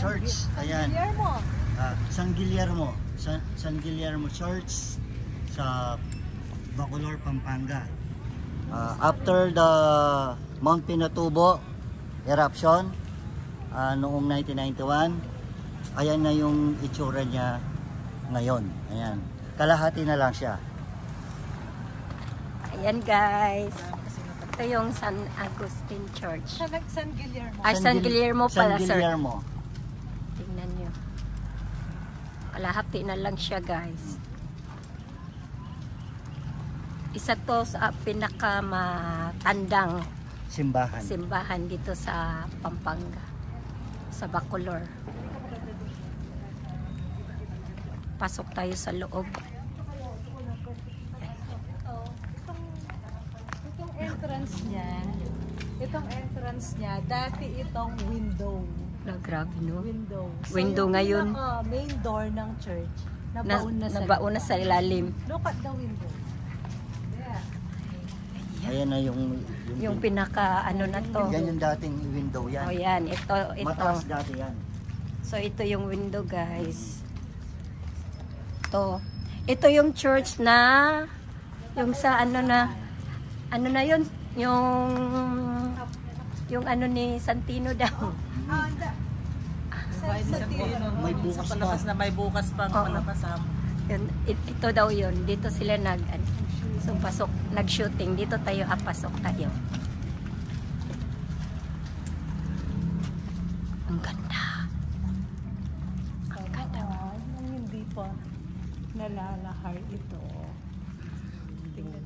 Church. Ayan. San Guillermo. San Guillermo Church sa Bacolor, Pampanga. After the Mount Pinatubo eruption noong 1991, ayan na yung itsura niya ngayon. Ayan. Kalahati na lang siya. Ayan guys. Ito yung San Agustin Church. San Guillermo. San Guillermo pala, San Guillermo. Sir. Tingnan nyo. Kalahati na lang siya guys. Isa to sa pinakamatandang simbahan dito sa Pampanga. Sa Bacolor. Pasok tayo sa loob. Itong entrance niya, dati itong window. Grabe no? Window. So, Window ngayon. Main door ng church. Nabaon na sa ilalim. Look at the window. Yeah. Ayan na Yung pinaka ano na to. Yan yung dating window yan. Oh yan, ito. Mataas dati yan. So ito yung window guys. Ito yung church na yung sa ano na yun, yung ano ni Santino daw. May bukas pa. May bukas pang palabas. Ito daw yun. Dito sila pasok, nag-shooting. Dito tayo, pasok tayo. Ang ganda. Ang ganda. Hindi pa nalalahar ito.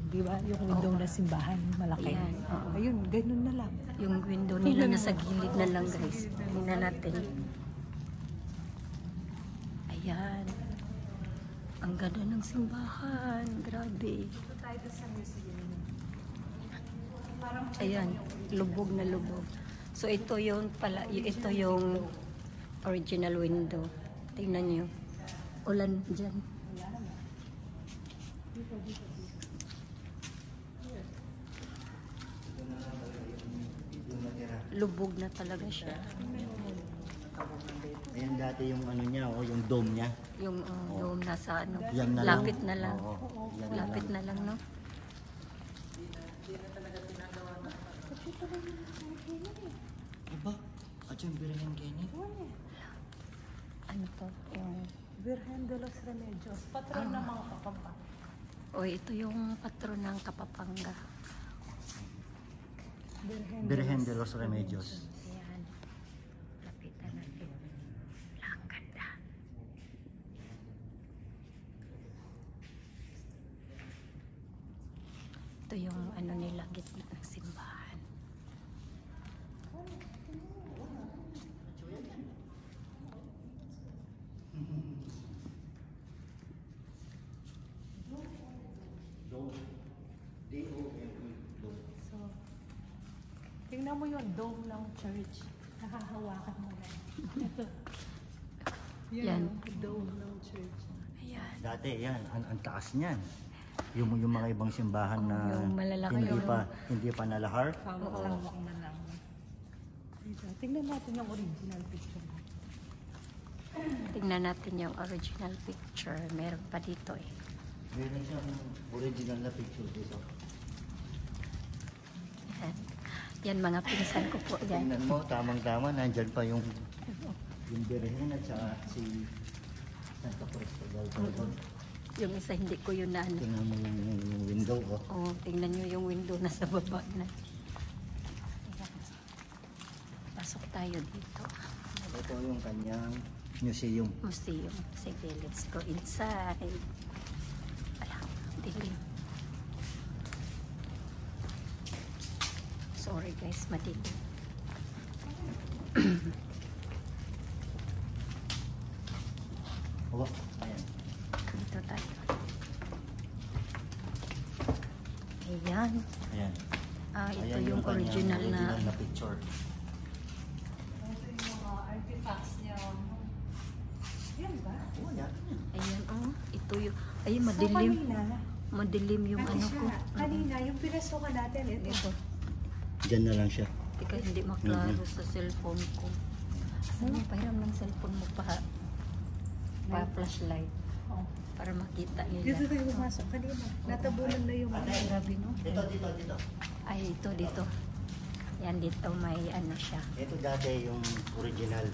Di ba? Yung window na simbahan, malaki. Ayan, Ayun, ganun na lang. Yung window nila nasa gilid na lang guys. Tingnan natin. Ayan. Ang ganda ng simbahan. Grabe. Ayan. Lubog na lubog. So ito yung original window. Tingnan nyo. Ulan dyan. Lubog na talaga siya. Ayan dati yung ano niya, yung dome niya. Yung dome nasa ano. Yan na Lapit lang. na lang. Yan Lapit na lang, no? Aba, at yung Birhen Kenny? Ano to? Virgen de los Remedios, patron ng mga Kapampangan. Ito yung patron ng Kapapanga. Birhen de los Remedios. Ayan. Lapitan natin. Ang ganda. Ito yung ano nila, gitna ng simbahan. Tingnan mo yung dome ng church. Nakahawakan mo lang. Yan. Yung dome ng church. Ayan. Dati yan, ang taas niyan. Yung mga ibang simbahan na yung malalaki hindi pa nalahar. Hawak na lang. Tingnan natin yung original picture. Tingnan natin yung original picture. Meron pa dito eh. Meron siyang original na picture dito. Yan. Yan mga pinsan ko po yan. Tingnan mo, tamang-tama, nandyan pa yung Birhen at saka si Santa Cruz. Yung isa hindi ko yun na ano. Tingnan mo yung window. Tingnan nyo yung window nasa baba na. Pasok tayo dito. Ito yung kanyang museum. Museum. Sige, let's go inside. Alam, dilim. Sorry guys, madilim. Ayan. Dito tayo. Ayan. Ayan. Ito Ayan yung original na picture. Ito yung mga artifacts niya. Yan ba? Oh, yan. ayan ito yung madilim. Madilim yung ano ko. Kanina, yung pinasukan natin, ito. Ito. Diyan na lang siya. Teka, hindi maklaro sa cellphone ko. Saan mo pahiram ng cellphone mo pa flashlight Oh. para makita Dito nila. tayo pumasok kanina. Natabunan na yung Ate, Grabe, no? dito. Ay, dito. Yan, dito may ano siya. Ito dati yung original.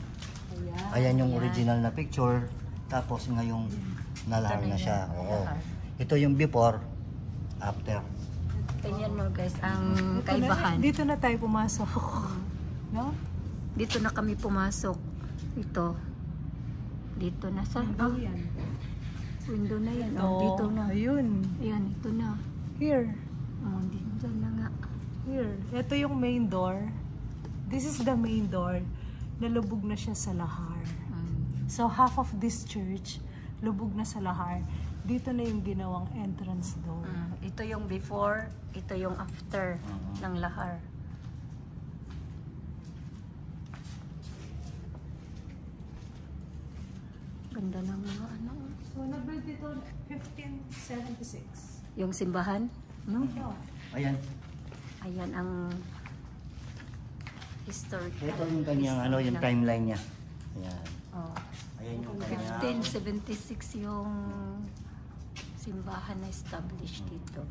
Ayan. Ayan yung Ayan. original na picture. Tapos ngayong nalahar Ito na na siya. yan, Oo. nalahar. Ito yung before, after. Tingnan mo guys, ang Dito na- kaibahan. Dito na tayo pumasok. No? Dito na kami pumasok. Dito na sa Yan. window na yan. Oh, Dito na. Ayun. Ayan, ito na. Here. Dito na nga. Here. Ito yung main door. This is the main door. Nalubog na siya sa lahar. So half of this church, lubog na sa lahar. Dito na yung ginawang entrance door. Ito yung before, ito yung after ng lahar. Ganda ng mga ano. So na-build dito 1576. Yung simbahan, no? Oh. Ayan. Ayan ang historic. Ito yung kanyang ano, yung timeline niya. Ayan. Oh. Ayan yung kanyang... 1576 yung simbahan na established dito.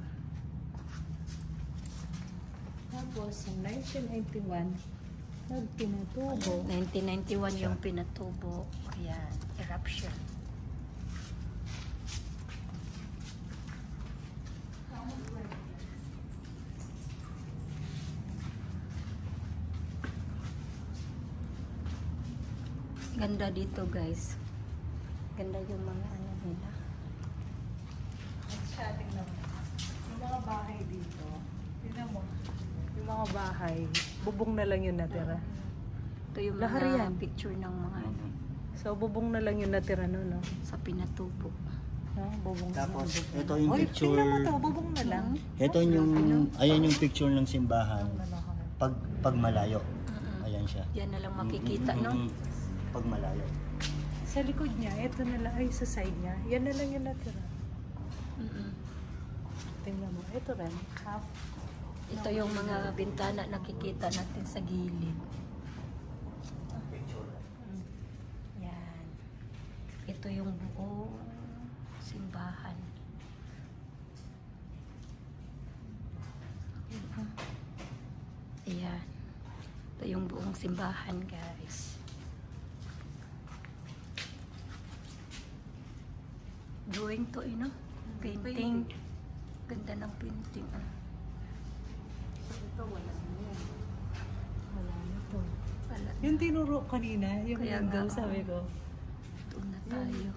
Tapos, in 1991, nagpinatubo. 1991 yung pinatubo. Ayan, eruption. Ganda dito guys. Ganda yung mga ano nila. At siya, tingnan mo. Yung mga bahay dito, tingnan mo. Yung mga bahay, bubong na lang yung natira. Ito yung Lahar mga yan. picture ng mga ano, So, bubong na lang yung natira no, no? sa pinatubo. No? Bubong Tapos, na lang. ito yung Oy, picture... tingnan mo to, bubong na lang. Ito yung... Ayan yung picture ng simbahan. Pag malayo. Ayan siya. Yan na lang makikita, no? Pag malayo. Sa likod niya, ito na lang, ay sa side niya, yan na lang yung natira. Tingnan mo, ito rin, half. Ito yung mga bintana nakikita natin sa gilid. Yan. Ito yung buong simbahan. Ayan. Ito yung buong simbahan, guys. Drawing to, you know? Painting. Ganda ng painting. Ito, wala na yan. Wala na to. Wala. Yung tinuro kanina, yung Kaya window, nga, sabi ko. Doon na tayo.